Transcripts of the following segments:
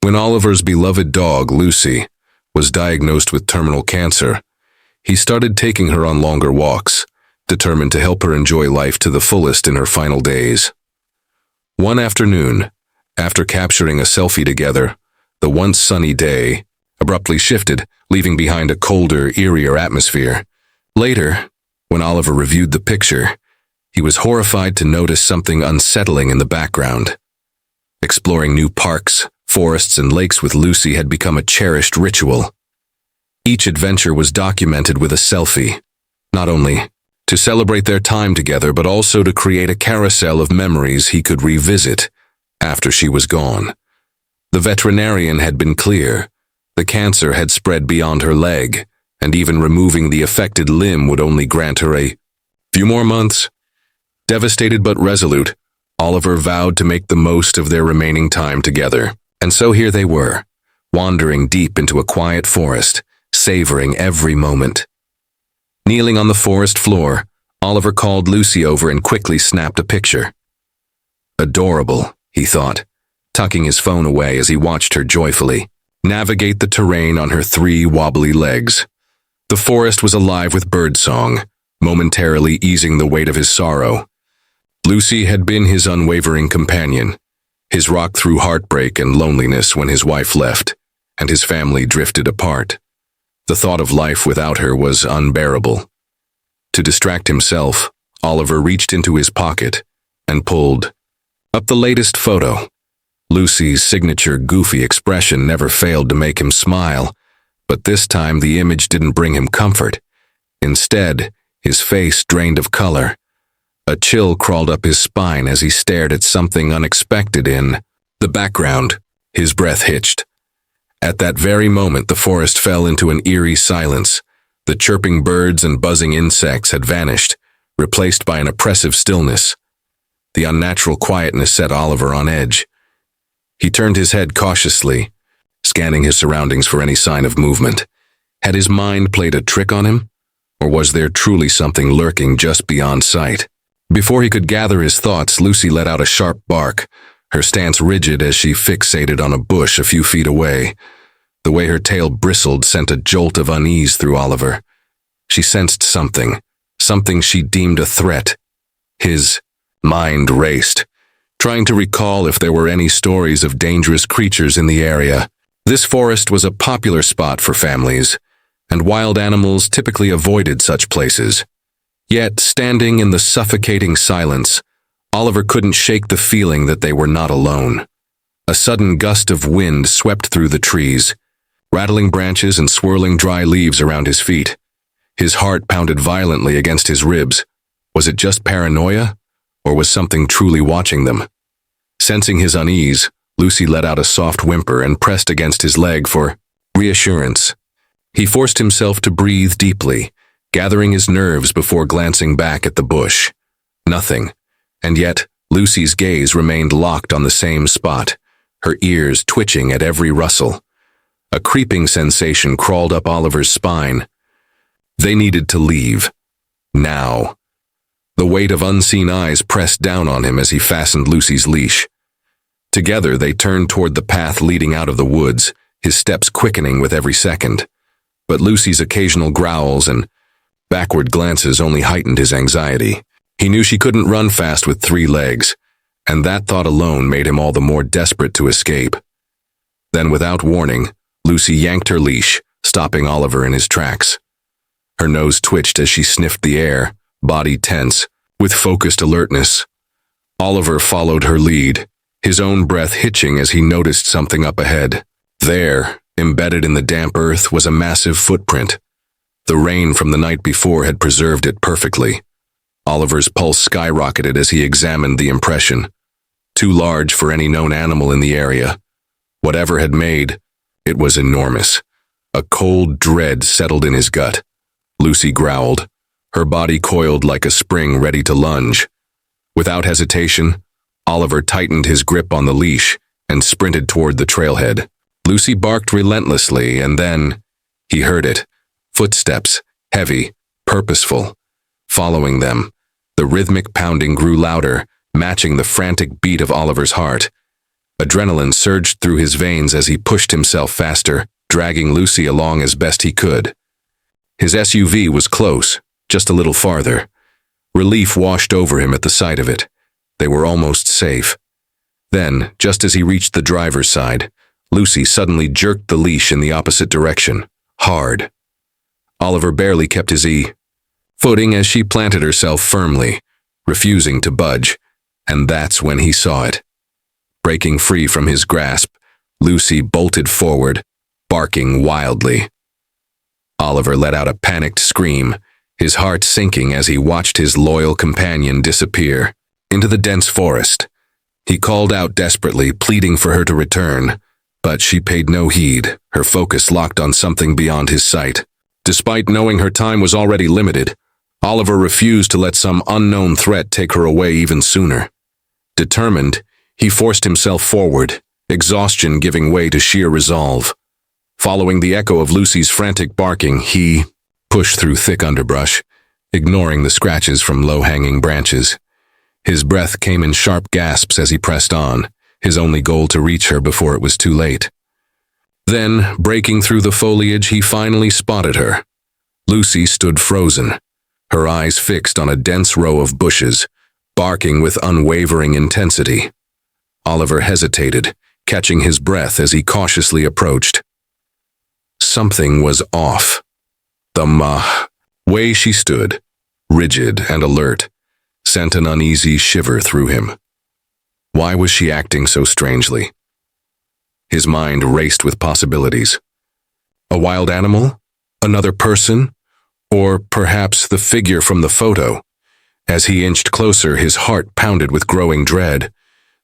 When Oliver's beloved dog, Lucy, was diagnosed with terminal cancer, he started taking her on longer walks, determined to help her enjoy life to the fullest in her final days. One afternoon, after capturing a selfie together, the once sunny day abruptly shifted, leaving behind a colder, eerier atmosphere. Later, when Oliver reviewed the picture, he was horrified to notice something unsettling in the background. Exploring new parks, forests, and lakes with Lucy had become a cherished ritual. Each adventure was documented with a selfie, not only to celebrate their time together, but also to create a carousel of memories he could revisit after she was gone. The veterinarian had been clear. The cancer had spread beyond her leg, and even removing the affected limb would only grant her a few more months. Devastated but resolute, Oliver vowed to make the most of their remaining time together. And so here they were, wandering deep into a quiet forest, savoring every moment. Kneeling on the forest floor, Oliver called Lucy over and quickly snapped a picture. Adorable, he thought, tucking his phone away as he watched her joyfully navigate the terrain on her 3 wobbly legs. The forest was alive with birdsong, momentarily easing the weight of his sorrow. Lucy had been his unwavering companion, his rock through heartbreak and loneliness when his wife left, and his family drifted apart. The thought of life without her was unbearable. To distract himself, Oliver reached into his pocket and pulled up the latest photo. Lucy's signature goofy expression never failed to make him smile, but this time the image didn't bring him comfort. Instead, his face drained of color. A chill crawled up his spine as he stared at something unexpected in the background. His breath hitched. At that very moment, the forest fell into an eerie silence. The chirping birds and buzzing insects had vanished, replaced by an oppressive stillness. The unnatural quietness set Oliver on edge. He turned his head cautiously, scanning his surroundings for any sign of movement. Had his mind played a trick on him? Or was there truly something lurking just beyond sight? Before he could gather his thoughts, Lucy let out a sharp bark, her stance rigid as she fixated on a bush a few feet away. The way her tail bristled sent a jolt of unease through Oliver. She sensed something she deemed a threat. His mind raced, trying to recall if there were any stories of dangerous creatures in the area. This forest was a popular spot for families, and wild animals typically avoided such places. Yet, standing in the suffocating silence, Oliver couldn't shake the feeling that they were not alone. A sudden gust of wind swept through the trees, rattling branches and swirling dry leaves around his feet. His heart pounded violently against his ribs. Was it just paranoia, or was something truly watching them? Sensing his unease, Lucy let out a soft whimper and pressed against his leg for reassurance. He forced himself to breathe deeply, gathering his nerves before glancing back at the bush. Nothing. And yet, Lucy's gaze remained locked on the same spot, her ears twitching at every rustle. A creeping sensation crawled up Oliver's spine. They needed to leave. Now. The weight of unseen eyes pressed down on him as he fastened Lucy's leash. Together, they turned toward the path leading out of the woods, his steps quickening with every second. But Lucy's occasional growls and backward glances only heightened his anxiety. He knew she couldn't run fast with 3 legs, and that thought alone made him all the more desperate to escape. Then, without warning, Lucy yanked her leash, stopping Oliver in his tracks. Her nose twitched as she sniffed the air, body tense, with focused alertness. Oliver followed her lead, his own breath hitching as he noticed something up ahead. There, embedded in the damp earth, was a massive footprint. The rain from the night before had preserved it perfectly. Oliver's pulse skyrocketed as he examined the impression. Too large for any known animal in the area. Whatever had made, it was enormous. A cold dread settled in his gut. Lucy growled, her body coiled like a spring ready to lunge. Without hesitation, Oliver tightened his grip on the leash and sprinted toward the trailhead. Lucy barked relentlessly, and then he heard it. Footsteps, heavy, purposeful. Following them, the rhythmic pounding grew louder, matching the frantic beat of Oliver's heart. Adrenaline surged through his veins as he pushed himself faster, dragging Lucy along as best he could. His SUV was close, just a little farther. Relief washed over him at the sight of it. They were almost safe. Then, just as he reached the driver's side, Lucy suddenly jerked the leash in the opposite direction, hard. Oliver barely kept his footing as she planted herself firmly, refusing to budge, and that's when he saw it. Breaking free from his grasp, Lucy bolted forward, barking wildly. Oliver let out a panicked scream, his heart sinking as he watched his loyal companion disappear into the dense forest. He called out desperately, pleading for her to return, but she paid no heed, her focus locked on something beyond his sight. Despite knowing her time was already limited, Oliver refused to let some unknown threat take her away even sooner. Determined, he forced himself forward, exhaustion giving way to sheer resolve. Following the echo of Lucy's frantic barking, he pushed through thick underbrush, ignoring the scratches from low-hanging branches. His breath came in sharp gasps as he pressed on, his only goal to reach her before it was too late. Then, breaking through the foliage, he finally spotted her. Lucy stood frozen, her eyes fixed on a dense row of bushes, barking with unwavering intensity. Oliver hesitated, catching his breath as he cautiously approached. Something was off. The way she stood, rigid and alert, sent an uneasy shiver through him. Why was she acting so strangely? His mind raced with possibilities. A wild animal? Another person? Or perhaps the figure from the photo? As he inched closer, his heart pounded with growing dread.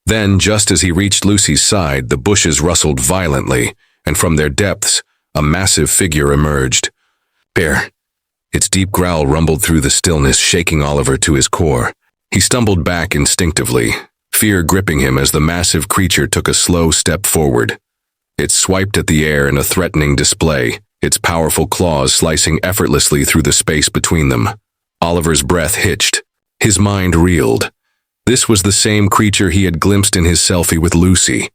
Then, just as he reached Lucy's side, the bushes rustled violently, and from their depths, a massive figure emerged. Bear. Its deep growl rumbled through the stillness, shaking Oliver to his core. He stumbled back instinctively, fear gripping him as the massive creature took a slow step forward. It swiped at the air in a threatening display, its powerful claws slicing effortlessly through the space between them. Oliver's breath hitched. His mind reeled. This was the same creature he had glimpsed in his selfie with Lucy.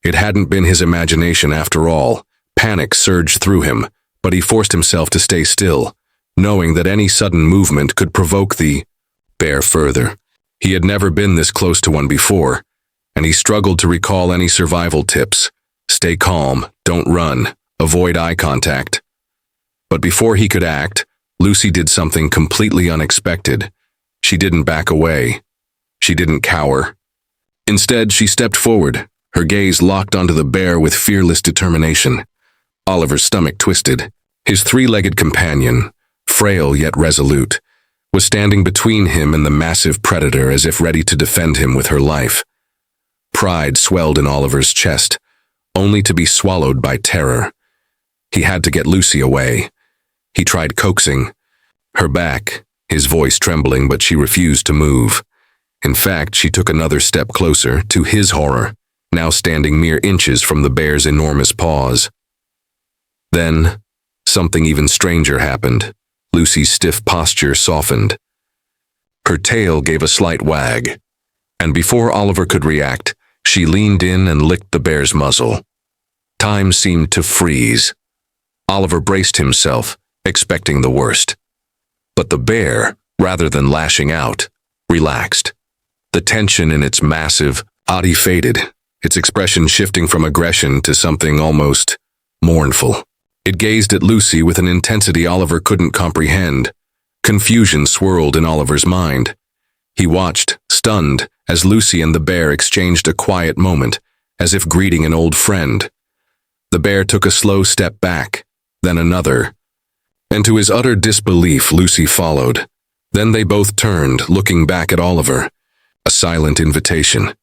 It hadn't been his imagination after all. Panic surged through him, but he forced himself to stay still, knowing that any sudden movement could provoke the bear further. He had never been this close to one before, and he struggled to recall any survival tips. Stay calm, don't run, avoid eye contact. But before he could act, Lucy did something completely unexpected. She didn't back away. She didn't cower. Instead, she stepped forward, her gaze locked onto the bear with fearless determination. Oliver's stomach twisted. His three-legged companion, frail yet resolute, was standing between him and the massive predator as if ready to defend him with her life. Pride swelled in Oliver's chest, only to be swallowed by terror. He had to get Lucy away. He tried coaxing her back, his voice trembling, but she refused to move. In fact, she took another step closer, to his horror, now standing mere inches from the bear's enormous paws. Then, something even stranger happened. Lucy's stiff posture softened. Her tail gave a slight wag, and before Oliver could react, she leaned in and licked the bear's muzzle. Time seemed to freeze. Oliver braced himself, expecting the worst. But the bear, rather than lashing out, relaxed. The tension in its massive body faded, its expression shifting from aggression to something almost mournful. It gazed at Lucy with an intensity Oliver couldn't comprehend. Confusion swirled in Oliver's mind. He watched, stunned, as Lucy and the bear exchanged a quiet moment, as if greeting an old friend. The bear took a slow step back, then another. And to his utter disbelief, Lucy followed. Then they both turned, looking back at Oliver. A silent invitation.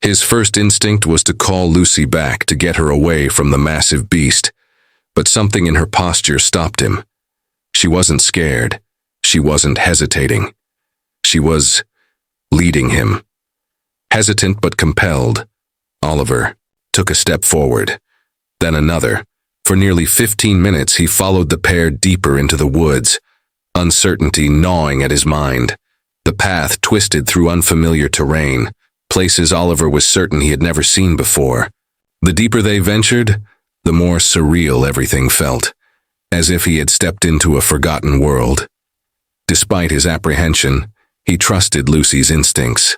His first instinct was to call Lucy back, to get her away from the massive beast. But something in her posture stopped him. She wasn't scared. She wasn't hesitating. She was leading him. Hesitant but compelled, Oliver took a step forward, then another. For nearly 15 minutes he followed the pair deeper into the woods, uncertainty gnawing at his mind. The path twisted through unfamiliar terrain, places Oliver was certain he had never seen before. The deeper they ventured, the more surreal everything felt, as if he had stepped into a forgotten world. Despite his apprehension, he trusted Lucy's instincts.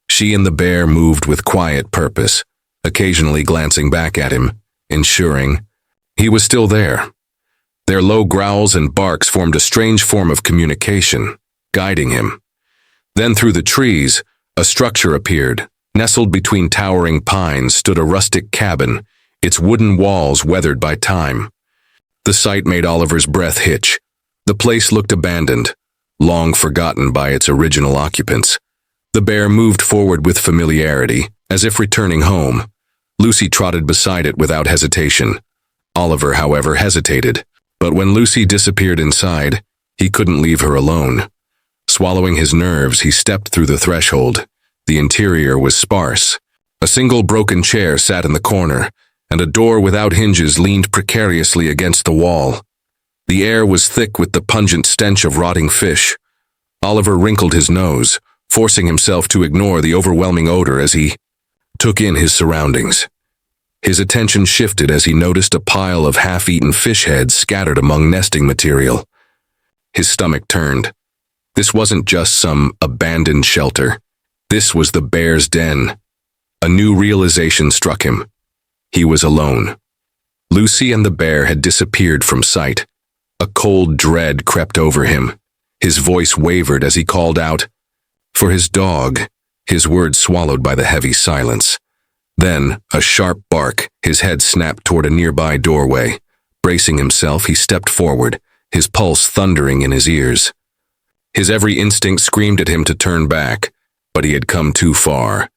She and the bear moved with quiet purpose, occasionally glancing back at him, ensuring he was still there. Their low growls and barks formed a strange form of communication, guiding him. Then through the trees, a structure appeared. Nestled between towering pines stood a rustic cabin, its wooden walls weathered by time. The sight made Oliver's breath hitch. The place looked abandoned, long forgotten by its original occupants. The bear moved forward with familiarity, as if returning home. Lucy trotted beside it without hesitation. Oliver, however, hesitated, but when Lucy disappeared inside, he couldn't leave her alone. Swallowing his nerves, he stepped through the threshold. The interior was sparse. A single broken chair sat in the corner, and a door without hinges leaned precariously against the wall. The air was thick with the pungent stench of rotting fish. Oliver wrinkled his nose, forcing himself to ignore the overwhelming odor as he took in his surroundings. His attention shifted as he noticed a pile of half-eaten fish heads scattered among nesting material. His stomach turned. This wasn't just some abandoned shelter. This was the bear's den. A new realization struck him. He was alone. Lucy and the bear had disappeared from sight. A cold dread crept over him. His voice wavered as he called out for his dog, his words swallowed by the heavy silence. Then, a sharp bark, his head snapped toward a nearby doorway. Bracing himself, he stepped forward, his pulse thundering in his ears. His every instinct screamed at him to turn back, but he had come too far,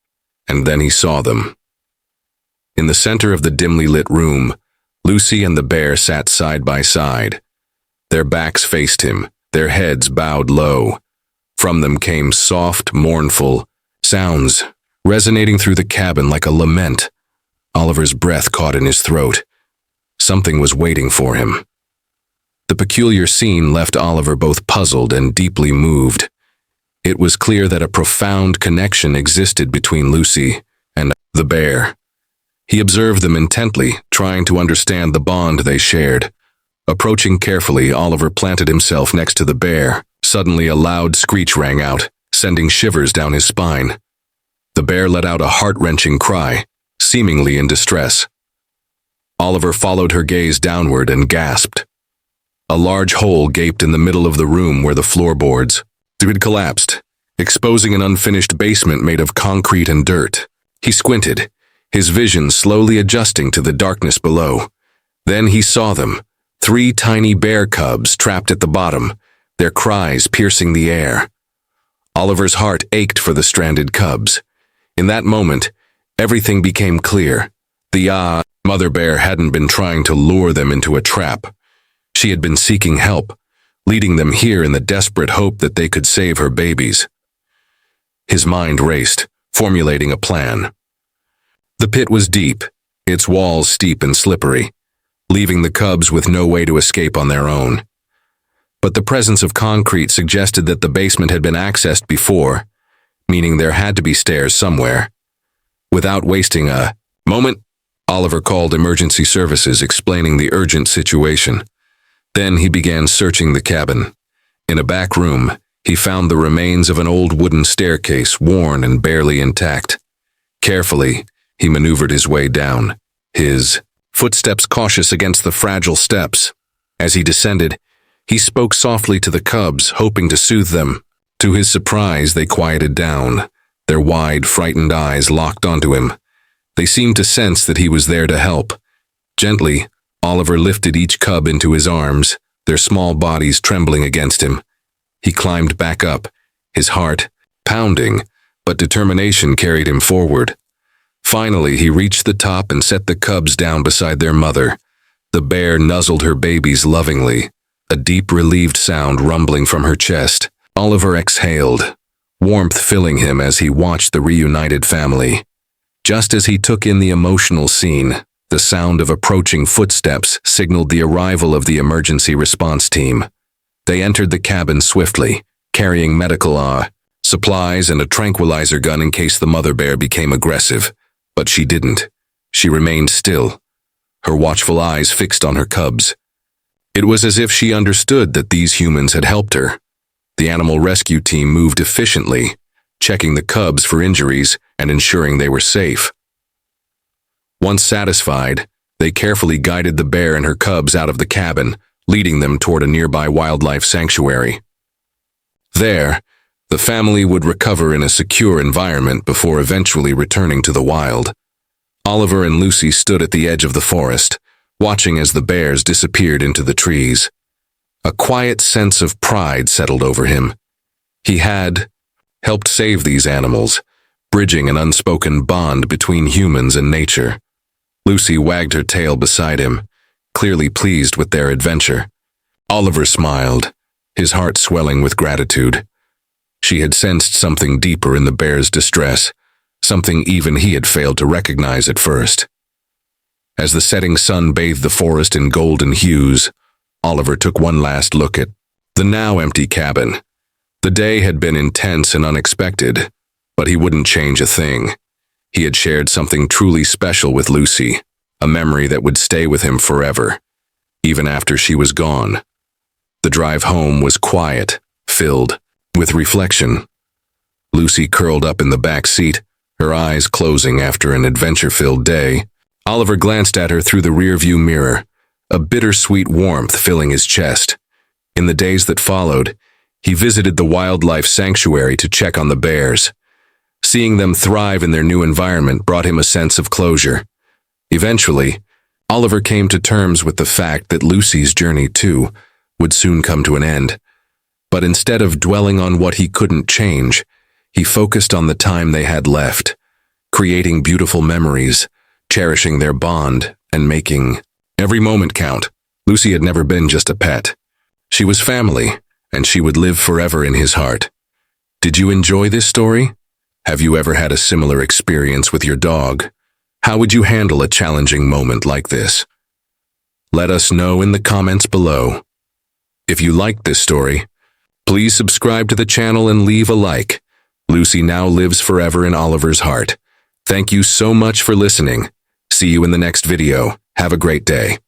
and then he saw them. In the center of the dimly lit room, Lucy and the bear sat side by side. Their backs faced him, their heads bowed low. From them came soft, mournful sounds, resonating through the cabin like a lament. Oliver's breath caught in his throat. Something was waiting for him. The peculiar scene left Oliver both puzzled and deeply moved. It was clear that a profound connection existed between Lucy and the bear. He observed them intently, trying to understand the bond they shared. Approaching carefully, Oliver planted himself next to the bear. Suddenly, a loud screech rang out, sending shivers down his spine. The bear let out a heart-wrenching cry, seemingly in distress. Oliver followed her gaze downward and gasped. A large hole gaped in the middle of the room where the floorboards had collapsed, exposing an unfinished basement made of concrete and dirt. He squinted, his vision slowly adjusting to the darkness below. Then he saw them, 3 tiny bear cubs trapped at the bottom, their cries piercing the air. Oliver's heart ached for the stranded cubs. In that moment, everything became clear. The mother bear hadn't been trying to lure them into a trap. She had been seeking help, leading them here in the desperate hope that they could save her babies. His mind raced, formulating a plan. The pit was deep, its walls steep and slippery, leaving the cubs with no way to escape on their own. But the presence of concrete suggested that the basement had been accessed before, meaning there had to be stairs somewhere. Without wasting a moment, Oliver called emergency services, explaining the urgent situation. Then he began searching the cabin. In a back room, he found the remains of an old wooden staircase, worn and barely intact. Carefully, he maneuvered his way down, his footsteps cautious against the fragile steps. As he descended, he spoke softly to the cubs, hoping to soothe them. To his surprise, they quieted down, their wide, frightened eyes locked onto him. They seemed to sense that he was there to help. Gently, Oliver lifted each cub into his arms, their small bodies trembling against him. He climbed back up, his heart pounding, but determination carried him forward. Finally, he reached the top and set the cubs down beside their mother. The bear nuzzled her babies lovingly, a deep, relieved sound rumbling from her chest. Oliver exhaled, warmth filling him as he watched the reunited family. Just as he took in the emotional scene, the sound of approaching footsteps signaled the arrival of the emergency response team. They entered the cabin swiftly, carrying medical supplies, and a tranquilizer gun in case the mother bear became aggressive. But she didn't. She remained still, her watchful eyes fixed on her cubs. It was as if she understood that these humans had helped her. The animal rescue team moved efficiently, checking the cubs for injuries and ensuring they were safe. Once satisfied, they carefully guided the bear and her cubs out of the cabin, leading them toward a nearby wildlife sanctuary. There, the family would recover in a secure environment before eventually returning to the wild. Oliver and Lucy stood at the edge of the forest, watching as the bears disappeared into the trees. A quiet sense of pride settled over him. He had helped save these animals, bridging an unspoken bond between humans and nature. Lucy wagged her tail beside him, clearly pleased with their adventure. Oliver smiled, his heart swelling with gratitude. She had sensed something deeper in the bear's distress, something even he had failed to recognize at first. As the setting sun bathed the forest in golden hues, Oliver took one last look at the now empty cabin. The day had been intense and unexpected, but he wouldn't change a thing. He had shared something truly special with Lucy, a memory that would stay with him forever, even after she was gone. The drive home was quiet, filled with reflection. Lucy curled up in the back seat, her eyes closing after an adventure-filled day. Oliver glanced at her through the rearview mirror, a bittersweet warmth filling his chest. In the days that followed, he visited the wildlife sanctuary to check on the bears. Seeing them thrive in their new environment brought him a sense of closure. Eventually, Oliver came to terms with the fact that Lucy's journey, too, would soon come to an end. But instead of dwelling on what he couldn't change, he focused on the time they had left, creating beautiful memories, cherishing their bond, and making every moment count. Lucy had never been just a pet. She was family, and she would live forever in his heart. Did you enjoy this story? Have you ever had a similar experience with your dog? How would you handle a challenging moment like this? Let us know in the comments below. If you liked this story, please subscribe to the channel and leave a like. Lucy now lives forever in Oliver's heart. Thank you so much for listening. See you in the next video. Have a great day.